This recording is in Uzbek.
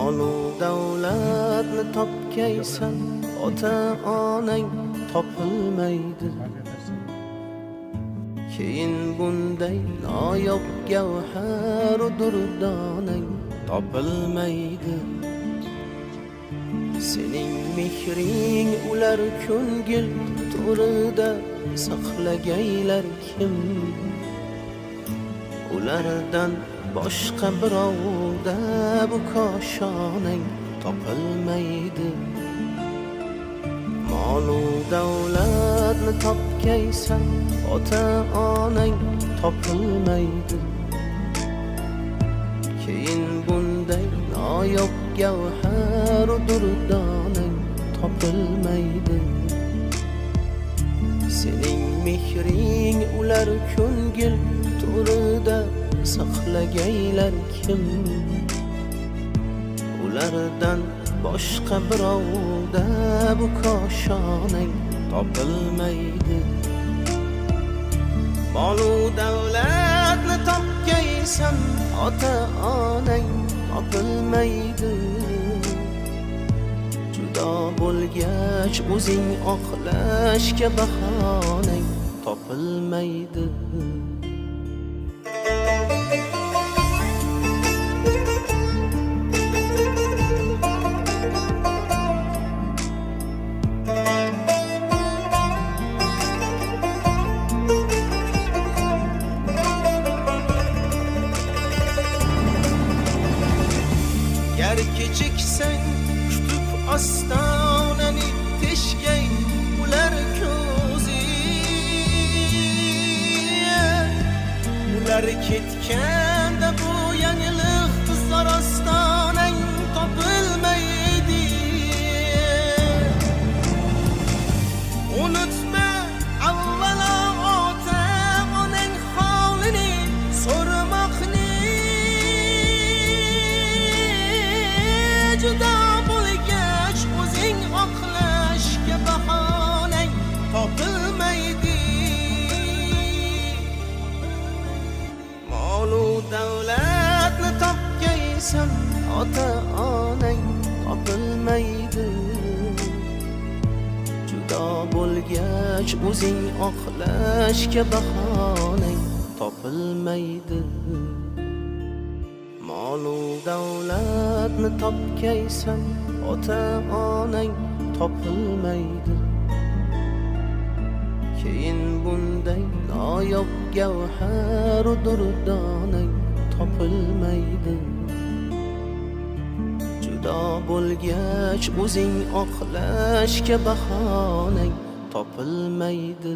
Molu davlatni topgaysan, ota onang topilmaydi. Keyin bunday noyob gavhar durdonang topilmaydi. Sening mehring ular ko'ngil to'rida saqlagaylar kim? Ulardan boshqa birovda bu koshonang topilmaydi. Molu davlatni topgaysan, ota onang topilmaydi. Keyin bunday noyob gavhar durdonang topilmaydi. Sening mehring ular ko'ngil to'rida saqlagaylar kim? Ulardan boshqa birovda bu koshonang topilmaydi. Molu davlatni topgaysan, ota onang topilmaydi. Judo bo'lgach o'zing oqlashga bahonang topilmaydi. Gar kechiksang kutib ostonani teshgay ular ko'zi. Ular ketganda bu yangilik qizlar ostonang topilmaydi. Unutma avvalo ota onang holini so'ramoqni. Judo bo'lgach o'zing oqlashga bahonang topilmaydi. Molu davlatni topgaysan, ota onang topilmaydi. Judo bo'lgach o'zing oqlashga bahonang topilmaydi. Molu davlatni topgaysan, ota onang topilmaydi. Keyin bunday noyob gavhar durdonang topilmaydi. Judo bo'lgach o'zing oqlashga bahonang topilmaydi.